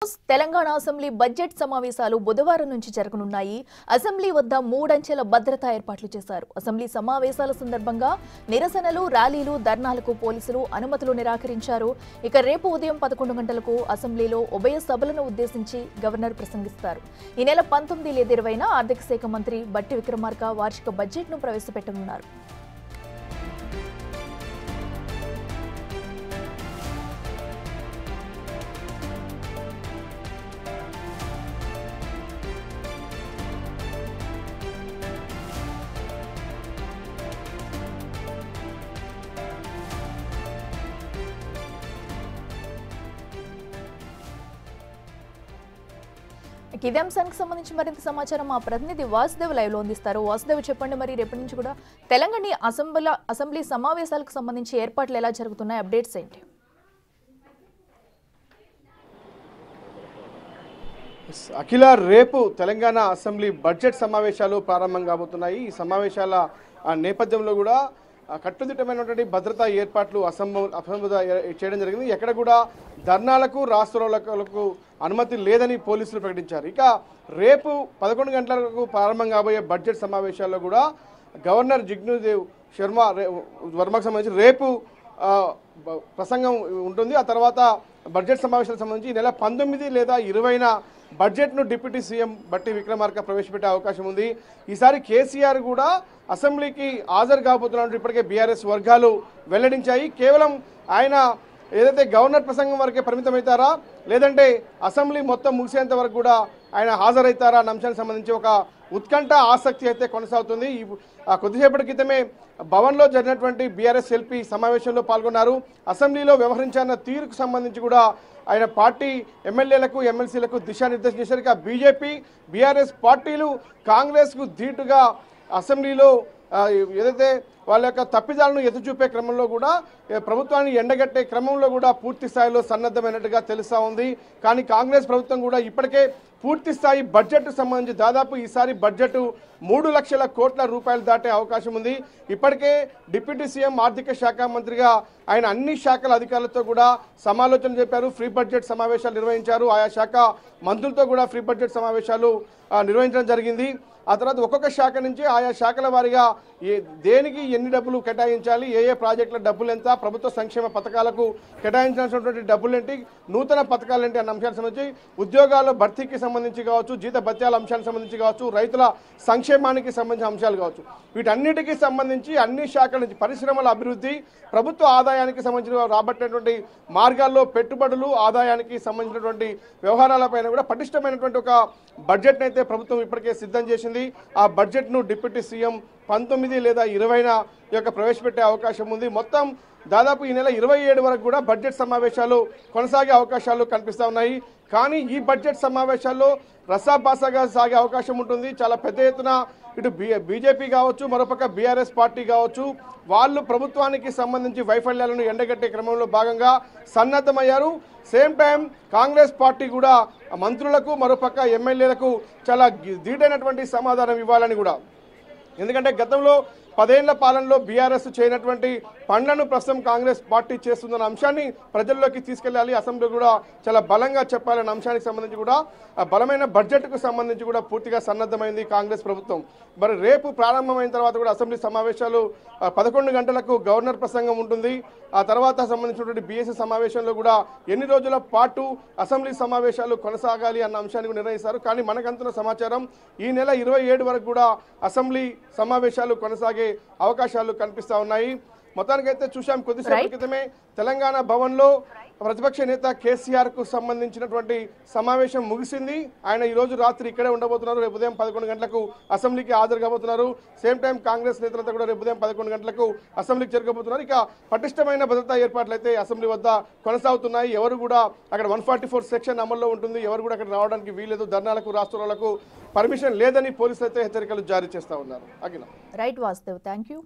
Telangana assembly budget సమావేశాలు బుధవారం నుంచి జరగనున్నాయి. అసెంబ్లీ వద్ద 3 అంచెల భద్రతా ఏర్పాట్లు చేశారు. అసెంబ్లీ సమావేశాల సందర్భంగా నిరసనలు, ర్యాలీలు, ధర్నాలకు పోలీసులు అనుమతులు నిరాకరించారు. ఇక రేపు ఉదయం 11 గంటలకు అసెంబ్లీలో ఉభయ సభలను ఉద్దేశించి గవర్నర్ ప్రసంగిస్తారు. ఈ నెల 19 లేదా 20న ఆర్థిక శాఖ మంత్రి బట్టి విక్రమార్క వార్షిక బడ్జెట్ను ప్రవేశపెట్టనున్నారు. ఇదే అంశానికి సంబంధించి మరింత సమాచారం మా ప్రతినిధి వాసుదేవ్ లైవ్ లో అందిస్తారు. వాసుదేవ్, చెప్పండి, మరి రేపటి నుంచి కూడా తెలంగాణ అసెంబ్లీ సమావేశాలకు సంబంధించి ఏర్పాట్లు ఎలా జరుగుతున్నాయి, అప్డేట్స్ ఏంటి? అఖిల, రేపు తెలంగాణ అసెంబ్లీ బడ్జెట్ సమావేశాలు ప్రారంభం కాబోతున్నాయి. ఈ సమావేశాల నేపథ్యంలో కూడా కట్టుదిట్టమైనటువంటి భద్రతా ఏర్పాట్లు అసెంబ్లీ చేయడం జరిగింది. ఎక్కడ కూడా ధర్నాలకు, రాస్తారోకోలకు అనుమతి లేదని పోలీసులు ప్రకటించారు. ఇక రేపు 11 గంటలకు ప్రారంభం కాబోయే బడ్జెట్ సమావేశాల్లో కూడా గవర్నర్ జిగ్నూదేవ్ వర్మకు సంబంధించి రేపు ప్రసంగం ఉంటుంది. ఆ తర్వాత బడ్జెట్ సమావేశాలకు సంబంధించి ఈ నెల 19 లేదా 20న బడ్జెట్ను డిప్యూటీ సీఎం బట్టి విక్రమార్క ప్రవేశపెట్టే అవకాశం ఉంది. ఈసారి కేసీఆర్ కూడా అసెంబ్లీకి హాజరు కాబోతున్నట్టు ఇప్పటికే బీఆర్ఎస్ వర్గాలు వెల్లడించాయి. కేవలం ఆయన ఏదైతే గవర్నర్ ప్రసంగం వరకే పరిమితమవుతారా, లేదంటే అసెంబ్లీ మొత్తం ముగిసేంత వరకు కూడా ఆయన హాజరవుతారా అన్న అంశానికి సంబంధించి ఒక ఉత్కంఠ, ఆసక్తి అయితే కొనసాగుతుంది. కొద్దిసేపటి క్రితమే భవన్లో జరిగినటువంటి బీఆర్ఎస్ ఎల్పీ సమావేశంలో పాల్గొన్నారు. అసెంబ్లీలో వ్యవహరించాలన్న తీరుకు సంబంధించి కూడా ఆయన పార్టీ ఎమ్మెల్యేలకు, ఎమ్మెల్సీలకు దిశానిర్దేశం చేశారు. ఇక బీజేపీ, బీఆర్ఎస్ పార్టీలు కాంగ్రెస్కు ధీటుగా అసెంబ్లీలో ఏదైతే వాళ్ళ యొక్క తప్పిదాలను ఎదుచూపే క్రమంలో కూడా ప్రభుత్వాన్ని ఎండగట్టే క్రమంలో కూడా పూర్తి స్థాయిలో సన్నద్ధమైనట్టుగా తెలుస్తూ ఉంది. కానీ కాంగ్రెస్ ప్రభుత్వం కూడా ఇప్పటికే పూర్తి స్థాయి బడ్జెట్ సంబంధించి దాదాపు ఈసారి బడ్జెట్ 3 లక్షల కోట్ల రూపాయలు దాటే అవకాశం ఉంది. ఇప్పటికే డిప్యూటీ సీఎం ఆర్థిక శాఖ మంత్రిగా ఆయన అన్ని శాఖల అధికారులతో కూడా సమాలోచన చెప్పారు. ఫ్రీ బడ్జెట్ సమావేశాలు నిర్వహించారు. ఆయా శాఖ మంత్రులతో కూడా ఫ్రీ బడ్జెట్ సమావేశాలు నిర్వహించడం జరిగింది. ఆ తర్వాత ఒక్కొక్క శాఖ నుంచి ఆయా శాఖల వారీగా దేనికి ఎన్ని డబ్బులు కేటాయించాలి, ఏ ఏ ప్రాజెక్టుల డబ్బులు ఎంత, ప్రభుత్వ సంక్షేమ పథకాలకు కేటాయించాల్సినటువంటి డబ్బులు ఏంటి, నూతన పథకాలు ఏంటి అన్న అంశానికి సంబంధించి, ఉద్యోగాల భర్తీకి సంబంధించి కావచ్చు, జీత భత్యాల అంశానికి సంబంధించి కావచ్చు, రైతుల సంక్షేమానికి సంబంధించిన అంశాలు కావచ్చు, వీటన్నిటికీ సంబంధించి అన్ని శాఖల నుంచి పరిశ్రమల అభివృద్ధి, ప్రభుత్వ ఆదాయానికి సంబంధించిన రాబట్టేటువంటి మార్గాల్లో పెట్టుబడులు, ఆదాయానికి సంబంధించినటువంటి వ్యవహారాలపైన కూడా పటిష్టమైనటువంటి ఒక బడ్జెట్ను అయితే ప్రభుత్వం ఇప్పటికే సిద్ధం చేసింది. ఆ బడ్జెట్ను డిప్యూటీ సీఎం 19 లేదా 20న ప్రవేశపెట్టే అవకాశం ఉంది. మొత్తం దాదాపు ఈ నెల 27 వరకు కూడా బడ్జెట్ సమావేశాలు కొనసాగే అవకాశాలు కనిపిస్తూ ఉన్నాయి. కానీ ఈ బడ్జెట్ సమావేశాల్లో రసాభాసగా సాగే అవకాశం ఉంటుంది. చాలా పెద్ద ఎత్తున ఇటు బీజేపీ కావచ్చు, మరోపక్క బీఆర్ఎస్ పార్టీ కావచ్చు, వాళ్ళు ప్రభుత్వానికి సంబంధించి వైఫల్యాలను ఎండగట్టే క్రమంలో భాగంగా సన్నద్ధమయ్యారు. సేమ్ టైం కాంగ్రెస్ పార్టీ కూడా మంత్రులకు, మరోపక్క ఎమ్మెల్యేలకు చాలా ధీటైనటువంటి సమాధానం ఇవ్వాలని కూడా, ఎందుకంటే గతంలో 10 ఏళ్ల పాలనలో బీఆర్ఎస్ చేయనటువంటి పనులను ప్రస్తుతం కాంగ్రెస్ పార్టీ చేస్తుందన్న అంశాన్ని ప్రజల్లోకి తీసుకెళ్లాలి. అసెంబ్లీ కూడా చాలా బలంగా చెప్పాలన్న అంశానికి సంబంధించి కూడా బలమైన బడ్జెట్కు సంబంధించి కూడా పూర్తిగా సన్నద్ధమైంది కాంగ్రెస్ ప్రభుత్వం. మరి రేపు ప్రారంభమైన తర్వాత కూడా అసెంబ్లీ సమావేశాలు 11 గంటలకు గవర్నర్ ప్రసంగం ఉంటుంది. ఆ తర్వాత సంబంధించినటువంటి బీఎస్సీ సమావేశంలో కూడా ఎన్ని రోజుల పాటు అసెంబ్లీ సమావేశాలు కొనసాగాలి అన్న అంశాన్ని నిర్ణయిస్తారు. కానీ మనకంతున్న సమాచారం ఈ నెల 27 వరకు కూడా అసెంబ్లీ సమావేశాలు కొనసాగే అవకాశాలు కనిపిస్తూ ఉన్నాయి. మొత్తానికైతే చూశాం, కొద్దిసేపటి క్రితమే తెలంగాణ భవన్లో ప్రతిపక్ష నేత కేసీఆర్ కు సంబంధించినటువంటి సమావేశం ముగిసింది. ఆయన ఈ రోజు రాత్రి ఇక్కడే ఉండబోతున్నారు. రేపు ఉదయం 11 గంటలకు అసెంబ్లీకి హాజరు కాబోతున్నారు. సేమ్ టైం కాంగ్రెస్ నేతలంతా కూడా రేపు ఉదయం 11 గంటలకు అసెంబ్లీకి చేరుకోబోతున్నారు. ఇక పటిష్టమైన భద్రతా ఏర్పాట్లు అయితే అసెంబ్లీ వద్ద కొనసాగుతున్నాయి. ఎవరు కూడా అక్కడ 144 సెక్షన్ అమల్లో ఉంటుంది. ఎవరు కూడా అక్కడ రావడానికి వీలేదు. ధర్నాలకు, రాస్తారోకోలకు పర్మిషన్ లేదని పోలీసులు అయితే హెచ్చరికలు జారీ చేస్తా ఉన్నారు. Akhila. Right Vasudev, thank you.